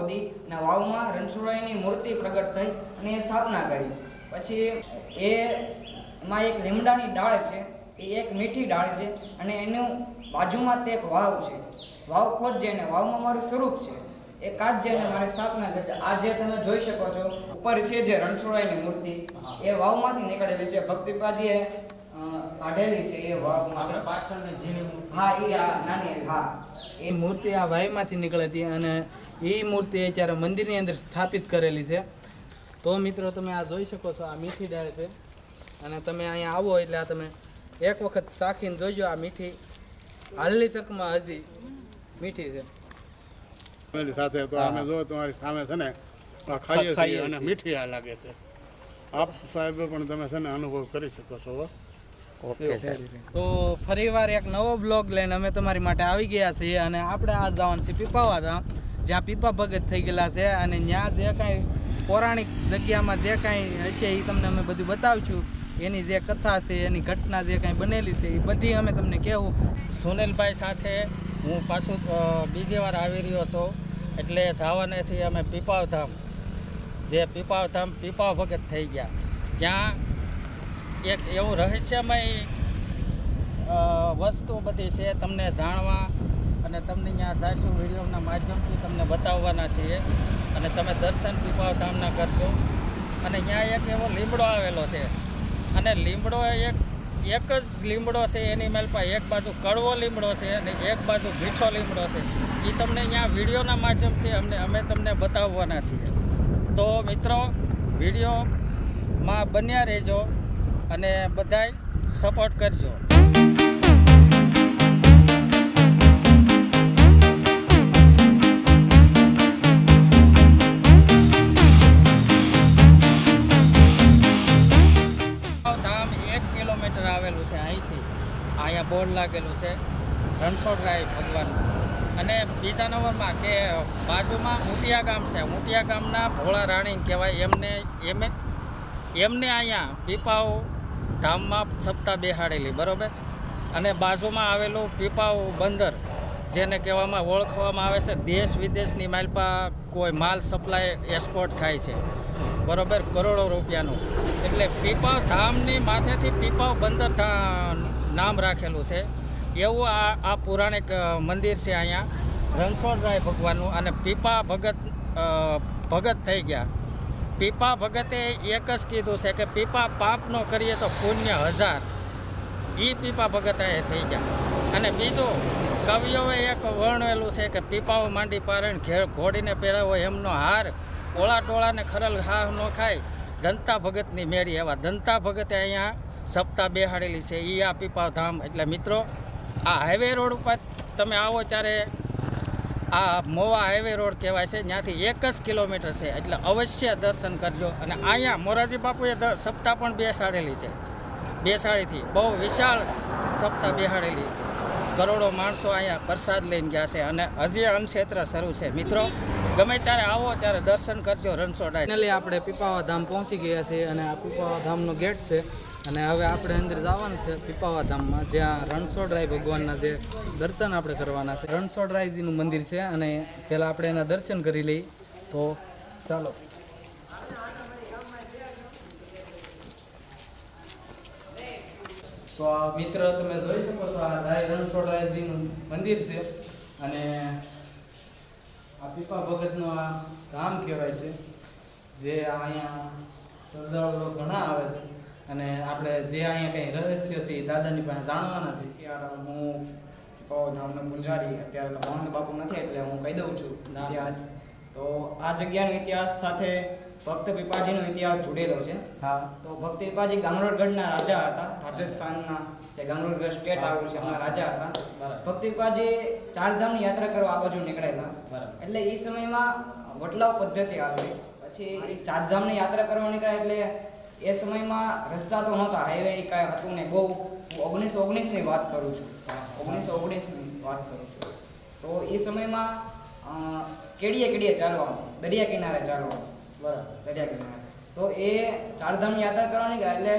ખોદી અને વાવમાં રણછોડરાયની મૂર્તિ પ્રગટ થઈ અને એ સ્થાપના કરી. પછી એમાં એક લીમડાની ડાળ છે, એ એક મીઠી ડાળ છે અને એનું બાજુમાં તે એક વાવ છે. વાવ ખોદજે અને વાવમાં મારું સ્વરૂપ છે એ કાઢજે અને મારી સ્થાપના કરજે. આ જે તમે જોઈ શકો છો ઉપર છે જે રણછોડરાયની મૂર્તિ, એ વાવમાંથી નીકળેલી છે. ભક્તિપાજીએ કાઢેલી છે એ વાવમાં પાછળની ઝીણી મૂર્તિ. હા, એ આ નાની. હા, એ મૂર્તિ આ વાવમાંથી નીકળી હતી અને એ મૂર્તિ અત્યારે મંદિરની અંદર સ્થાપિત કરેલી છે. તો મિત્રો તમે આ જોઈ શકો છો, આ મીઠી ડાળ છે અને તમે અહીંયા આવો એટલે આ તમે એક વખત ચાખીને જોઈજો. આ મીઠી હાલની તકમાં હજી મીઠી છે. ફેમિલી સાથે તો અમે જો તમારી સામે છે ને ખાઈએ છીએ અને મીઠી આ લાગે છે. આપ સાહેબ પણ તમે છે ને અનુભવ કરી શકો છો. ઓકે, તો ફરીવાર એક નવો બ્લોગ લઈને અમે તમારી માટે આવી ગયા છીએ અને આપણે આ જવાનું છે પીપાવા ધામ, જ્યાં પીપા ભગત થઈ ગયેલા છે અને ત્યાં જે કાંઈ પૌરાણિક જગ્યામાં જે કાંઈ હશે એ તમને અમે બધું બતાવીશું. એની જે કથા છે, એની ઘટના જે કાંઈ બનેલી છે એ બધી અમે તમને કહેવું. સુનિલભાઈ સાથે હું પાછું બીજી વાર આવી રહ્યો છું. એટલે જવાને છીએ અમે પીપાવધામ, જે પીપાવધામ પીપા ભગત થઈ ગયા. ત્યાં એક એવું રહસ્યમય વસ્તુ બધી છે તમને જાણવા અને તમને ત્યાં જઈશું વિડીયોના માધ્યમથી તમને બતાવવાના છીએ અને તમે દર્શન પીપાવધામના કરજો. અને ત્યાં એક એવો લીમડો આવેલો છે અને લીમડો એક જ લીમડો છે. એની મેલપા એક બાજુ કડવો લીમડો છે અને એક બાજુ મીઠો લીમડો છે. એ તમને અહીંયા વિડીયોના માધ્યમથી અમે તમને બતાવવાના છીએ. તો મિત્રો વિડીયોમાં બન્યા રહેજો અને બધાય સપોર્ટ કરજો. આવેલું છે અહીંથી, અહીંયા બોર્ડ લાગેલું છે રણછોડરાય ભગવાનનું. અને બીજા નંબરમાં કે બાજુમાં મુટિયા ગામ છે. મુટિયા ગામના ભોળા રાણી કહેવાય. એમને અહીંયા પીપાવ ધામમાં સપ્તાહ બેહાડેલી, બરાબર. અને બાજુમાં આવેલું પીપાવ બંદર, જેને કહેવામાં ઓળખવામાં આવે છે દેશ વિદેશની માલપા કોઈ માલ સપ્લાય એક્સપોર્ટ થાય છે, બરાબર, કરોડો રૂપિયાનું. એટલે પીપાવ ધામની માથેથી પીપાવ બંદર નામ રાખેલું છે. એવું આ પૌરાણિક મંદિર છે અહીંયા રણછોડરાય ભગવાનનું. અને પીપા ભગત થઈ ગયા. પીપા ભગતે એક જ કીધું છે કે પીપા પાપ ન કરીએ તો પુણ્ય 1000. એ પીપા ભગત એ થઈ ગયા. અને બીજું કવિઓએ એક વર્ણવેલું છે કે પીપાઓ માંડી પારણ ઘેર ઘોડીને પહેરાવો એમનો હાર, ઓળા ટોળાને ખરલ હા ન ખાય, દંતા ભગતની મેળી. એવા દંતા ભગતે અહીંયા સપ્તાહ બેહાડેલી છે. એ આ પીપાવ ધામ. એટલે મિત્રો આ હાઈવે રોડ ઉપર તમે આવો ત્યારે આ મોવા હાઈવે રોડ કહેવાય છે, ત્યાંથી 1 જ કિલોમીટર છે. એટલે અવશ્ય દર્શન કરજો. અને અહીંયા મોરારજી બાપુએ સપ્તાહ પણ બેસાડેલી છે. બેસાડીથી બહુ વિશાળ સપ્તાહ બેહાડેલી હતી. કરોડો માણસો અહીંયા પ્રસાદ લઈને ગયા છે અને હજી અન્નક્ષેત્ર શરૂ છે. મિત્રો ગમે ત્યારે આવો ત્યારે દર્શન કરજો રણછોડરાય. ફાઇનલી આપણે પીપાવા ધામ પહોંચી ગયા છે અને આ પીપાવા ધામનો ગેટ છે અને હવે આપણે અંદર જવાનું છે પીપાવા ધામમાં, જ્યાં રણછોડરાય ભગવાનના જે દર્શન આપણે કરવાના છે. રણછોડરાયજીનું મંદિર છે અને પહેલાં આપણે એના દર્શન કરી લઈએ. તો ચાલો. તો આ મિત્ર તમે જોઈ શકો છો, આ રણછોડરાયજીનું મંદિર છે અને આ પીપા ભગતનું આ ધામ કહેવાય છે, જે અહીંયા શ્રદ્ધાળુઓ ઘણા આવે છે. અને આપણે જે અહીંયા કંઈ રહસ્ય છે એ દાદાની પાસે જાણવાના છે. શિયાળા હું પીપાવ ધામનો પૂજારી, અત્યારે તો મહંત બાપુ નથી એટલે હું કહી દઉં છું ઇતિહાસ. તો આ જગ્યાનો ઇતિહાસ સાથે ભક્ત પીપાજીનો ઇતિહાસ જોડેલો છે. હા, તો ભક્ત પીપાજી ગાંગરોળગઢના રાજા હતા. રાજસ્થાનના જે ગાંગરોળગઢ સ્ટેટ આવેલું છે એમના રાજા હતા. ભક્ત પીપાજી ચારધામની યાત્રા કરવા આ બાજુ નીકળેલા. એટલે એ સમયમાં વટલાવ પદ્ધતિ આવી. પછી ચારધામની યાત્રા કરવા નીકળ્યા એટલે એ સમયમાં રસ્તા તો નહોતા, હાઈવે કાંઈ હતું ને. બહુ 1919ની વાત કરું છું, 1919ની વાત કરું છું. તો એ સમયમાં કેડીએ ચાલવાનું, દરિયા કિનારે ચાલવાનું, બરાબર, દરિયા કિનારે. તો એ ચારધામની યાત્રા કરવા નીકળ્યા એટલે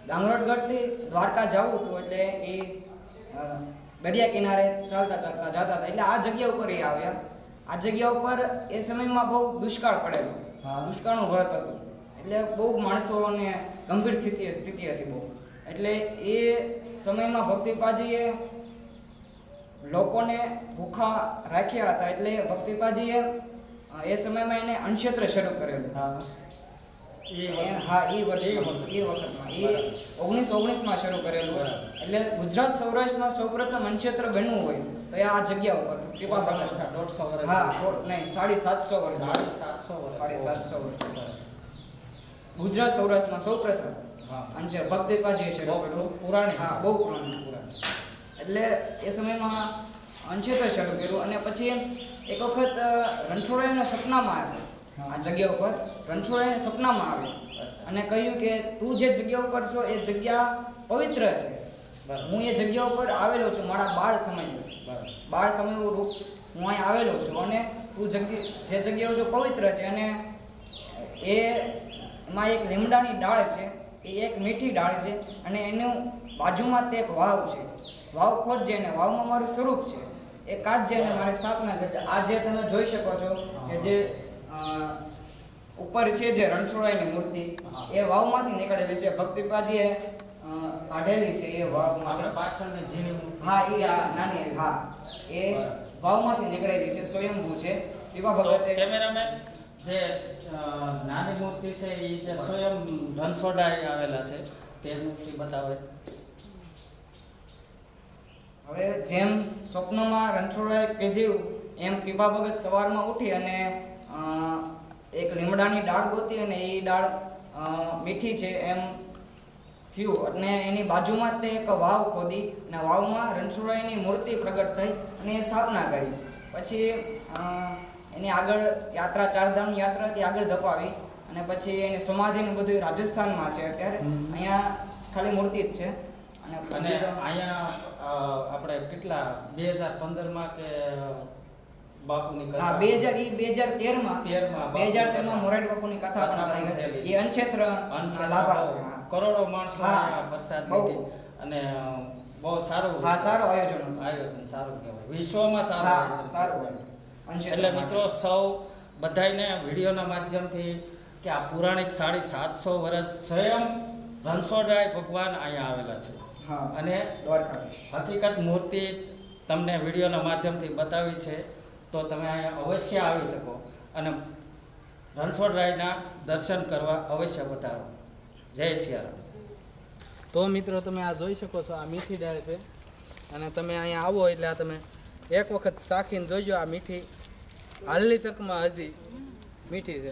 ગાંગરોળગઢથી દ્વારકા જવું હતું. એટલે એ દરિયા કિનારે ચાલતા જતા હતા. એટલે આ જગ્યા ઉપર એ આવ્યા આ જગ્યા ઉપર એ સમયમાં બહુ દુષ્કાળ પડેલો. હા. દુષ્કાળનું વ્રત હતું એટલે બહુ માણસોને ગંભીર સ્થિતિ હતી બહુ. એટલે એ સમયમાં ભક્તિપાજીએ લોકોને ભૂખા રાખ્યા હતા. એટલે ભક્તિપાજીએ એ સમયમાં એને અન્નક્ષેત્ર શરૂ કરેલું. હા, એ વખતમાં 1919માં શરૂ કરેલું. એટલે ગુજરાત સૌરાષ્ટ્રમાં સૌપ્રથમ અન્નક્ષેત્ર બન્યું હોય તો એ આ જગ્યા ઉપર પીપા ભગત. 150 વર્ષ. હા, નહીં 750 વર્ષ. 750 વર્ષ. ગુજરાત સૌરાષ્ટ્રમાં સૌપ્રથમ હા. અંશે ભક્તિપાજીએ શરૂ કરેલું. પુરાણી. હા, બહુ પુરાણી. એટલે એ સમયમાં અન્નક્ષેત્ર શરૂ કર્યું અને પછી એક વખત રણછોડરાયના સપનામાં આવ્યો. આ જગ્યા ઉપર રણછોડરાયના સપનામાં આવ્યો અને કહ્યું કે તું જે જગ્યા ઉપર છો એ જગ્યા પવિત્ર છે. હું એ જગ્યા ઉપર આવેલો છું મારા બાળ સમયનું રૂપ હું અહીં આવેલો છું અને તું જે જગ્યાઓ છો પવિત્ર છે અને એમાં એક લીમડાની ડાળ છે. એ એક મીઠી ડાળ છે અને એનું બાજુમાં તે એક વાવ છે. વાવ ખોદજે અને વાવમાં મારું સ્વરૂપ છે એ કાઢજે અને મારી સ્થાપના કરજે. આ જે તમે જોઈ શકો છો કે જે ઉપર છે જે રણછોડરાયની મૂર્તિ એ વાવમાંથી નીકળેલી છે. ભક્તિપાજીએ કાઢેલી છે એ વાવમાં. આપણે પાછળની ઝીણી મૂર્તિ. હા, એ આ નાની. હા, એ વાવમાંથી નીકળેલી છે, સ્વયંભૂ છે. પીપા ભગતે કેમેરામેન જે નાની મૂર્તિ છે એ જે સ્વયં રણછોડરાય આવેલા છે તે મૂર્તિ બતાવે. હવે જેમ સ્વપ્નમાં રણછોડરાય કીધું એમ પીપા ભગત સવારમાં ઉઠી અને એક લીમડાની ડાળ ગોતી અને એ ડાળ મીઠી છે એમ થયું અને એની બાજુમાં તે એક વાવ ખોદી અને વાવમાં રણછોડરાયની મૂર્તિ પ્રગટ થઈ અને એ સ્થાપના કરી. પછી એની આગળ યાત્રા, ચારધામની યાત્રા હતી, આગળ ધપાવી અને પછી એની સમાધિનું બધું રાજસ્થાનમાં છે અત્યારે. અહીંયા ખાલી મૂર્તિ જ છે. અને અહીંયા આપણે કેટલા 2015માં કે બાપુની કથા. હા, 2013માં 13માં મોરારી બાપુની કથા પણ થઈ ગઈ. એ અન્નક્ષેત્ર લાભાર્થી. હા. કરોડો માણસો હા. અહીંયા પ્રસાદ બહુ. લીધી અને બહુ સારું. હા, સારું આયોજન હતું. આયોજન સારું કહેવાય. વિશ્વમાં સારું હા, આયોજન. સારું અન્નક્ષેત્ર એટલે માટે. મિત્રો સૌ બધાને વિડીયોના માધ્યમથી કે આ પૌરાણિક 750 વર્ષ સ્વયં રણછોડરાય ભગવાન અહીંયા આવેલા છે. હા, અને દ્વારકાધીશ. હકીકત મૂર્તિ તમને વિડીયોના માધ્યમથી બતાવી છે તો તમે અહીંયા અવશ્ય આવી શકો અને રણછોડરાયના દર્શન કરવા અવશ્ય બતાવો. જય સિયારામ. તો મિત્રો તમે આ જોઈ શકો છો, આ મીઠી ડાળ છે અને તમે અહીંયા આવો એટલે આ તમે એક વખત ચાખીને જોઈજો. આ મીઠી હાલની તકમાં હજી મીઠી છે.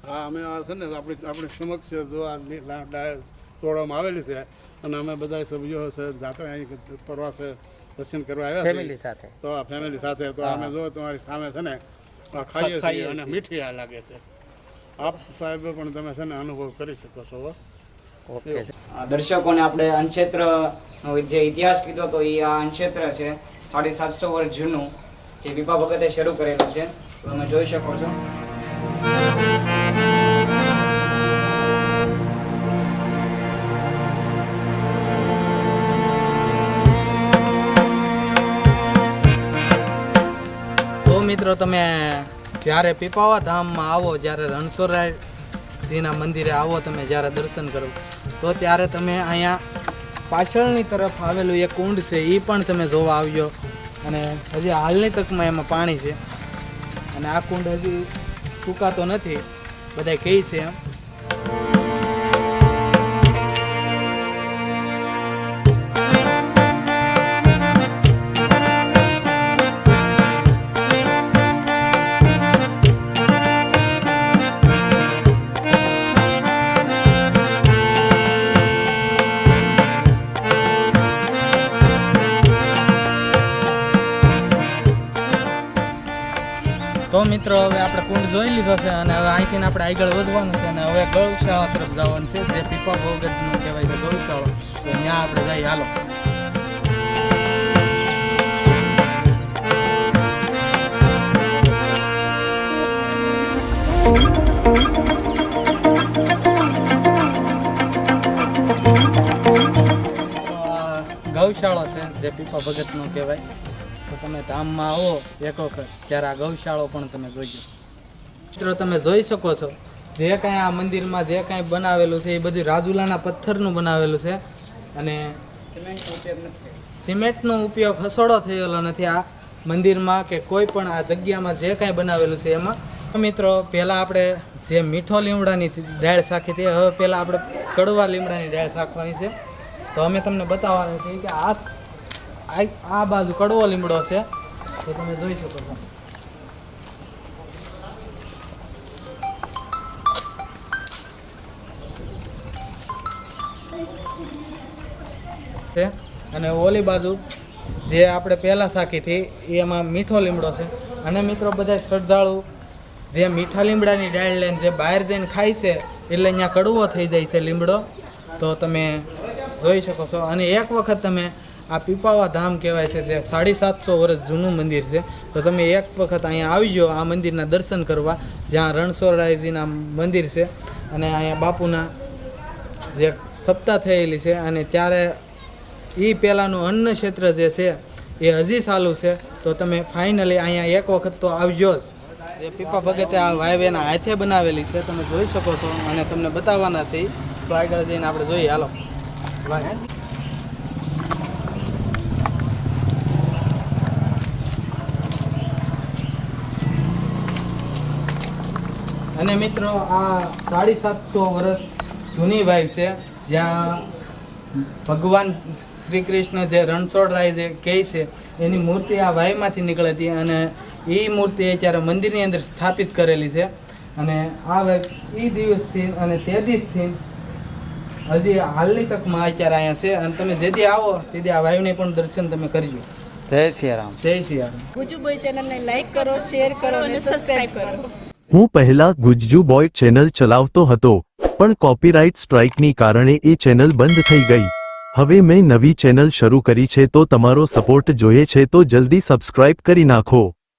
હા, અમે આ છે ને આપણી સમક્ષ જો આ ડાળ તોડવામાં આવેલી છે અને અમે બધા સભ્યો છે જાત્રા અહીં પ્રવાસે દર્શન કરવા આવ્યા ફેમિલી સાથે. તો આ ફેમિલી સાથે તો અમે જો તમારી સામે છે ને આ ખાઈએ છીએ અને મીઠી આ લાગે છે. આપ સાહેબો પણ તમે છે ને અનુભવ કરી શકો છો. ઓકે. દર્શકોને આપણે અન્નક્ષેત્ર જે ઇતિહાસ કીધો તો એ આ અન્નક્ષેત્ર છે 750 વર્ષ જૂનું જે પીપા ભગતે શરૂ કરેલું છે. તો તમે જોઈ શકો છો. તો મિત્રો તમે જ્યારે પીપાવા ધામમાં આવો, જ્યારે રણછોડરાયજીના મંદિરે આવો, તમે જ્યારે દર્શન કરો તો ત્યારે તમે અહીંયા પાછળની તરફ આવેલું એક કુંડ છે એ પણ તમે જોવા આવજો. અને હજી હાલની તકમાં એમાં પાણી છે અને આ કુંડ હજી સુકાતો નથી, બધા કહે છે એમ. તો મિત્રો હવે આપણે કુંડ જોઈ લીધો છે અને હવે અહીંથી આપણે આગળ વધવાનું છે અને હવે ગૌશાળા તરફ જવાનું છે જે પીપા ભગતનું કહેવાય છે ગૌશાળા. તો ત્યાં આપણે જઈએ, હાલો. તો આ ગૌશાળા છે જે પીપા ભગતનું કહેવાય. તો તો તમે ધામમાં આવો એક વખત ત્યારે આ ગૌશાળો પણ તમે જોઈજો. મિત્રો તમે જોઈ શકો છો જે કાંઈ આ મંદિરમાં જે કાંઈ બનાવેલું છે એ બધું રાજુલાના પથ્થરનું બનાવેલું છે અને સિમેન્ટનો ઉપયોગ હસોડો થયેલો નથી આ મંદિરમાં કે કોઈ પણ આ જગ્યામાં જે કાંઈ બનાવેલું છે એમાં. મિત્રો પહેલાં આપણે જે મીઠો લીમડાની ડાળ શાખી હતી, હવે પહેલાં આપણે કડવા લીમડાની ડાળ શાખવાની છે. તો અમે તમને બતાવવાનું છે કે આ બાજુ કડવો લીમડો છે, તો તમે જોઈ શકો છો. અને ઓલી બાજુ જે આપણે પહેલાં શાખી હતી એમાં મીઠો લીમડો છે. અને મિત્રો બધા શ્રદ્ધાળુ જે મીઠા લીમડાની ડાળ લઈને જે બહાર જઈને ખાય છે એટલે અહીંયા કડવો થઈ જાય છે લીમડો, તો તમે જોઈ શકો છો. અને એક વખત તમે આ પીપાવા ધામ કહેવાય છે જે 750 વર્ષ જૂનું મંદિર છે, તો તમે એક વખત અહીંયા આવી જાઓ આ મંદિરના દર્શન કરવા, જ્યાં રણછોડરાયજીના મંદિર છે અને અહીંયા બાપુના જે સપ્તાહ થયેલી છે. અને ત્યારે એ પહેલાંનું અન્ન ક્ષેત્ર જે છે એ હજી ચાલુ છે, તો તમે ફાઇનલી અહીંયા એક વખત તો આવજો જ. જે પીપા ભગતે આ વાવ એના હાથે બનાવેલી છે, તમે જોઈ શકો છો અને તમને બતાવવાના છે. તો આગળ જઈને આપણે જોઈએ, હાલો. અને મિત્રો આ 750 વર્ષ જૂની વાવ છે, જ્યાં ભગવાન શ્રી કૃષ્ણ જે રણછોડરાય જે કહે છે એની મૂર્તિ આ વાવમાંથી નીકળી હતી અને એ મૂર્તિ અત્યારે મંદિરની અંદર સ્થાપિત કરેલી છે. અને આ વાવ એ દિવસથી અને તે દિવસથી હજી હાલની તકમાં અત્યારે અહીંયા છે. અને તમે જેથી આવો તેથી આ વાવને પણ દર્શન તમે કરજો. જય સિયારામ. જય સિયારામ. ગુજુ બોય ચેનલને લાઈક કરો, શેર કરો અને સબસ્ક્રાઇબ કરો. હું પહેલા ગુજ્જુ બોય ચેનલ ચલાવતો હતો, પણ કોપીરાઇટ સ્ટ્રાઇકની કારણે એ ચેનલ બંધ થઈ ગઈ. હવે મેં નવી ચેનલ શરૂ કરી છે, તો તમારો સપોર્ટ જોઈએ છે તો જલ્દી સબસ્ક્રાઇબ કરી નાખો.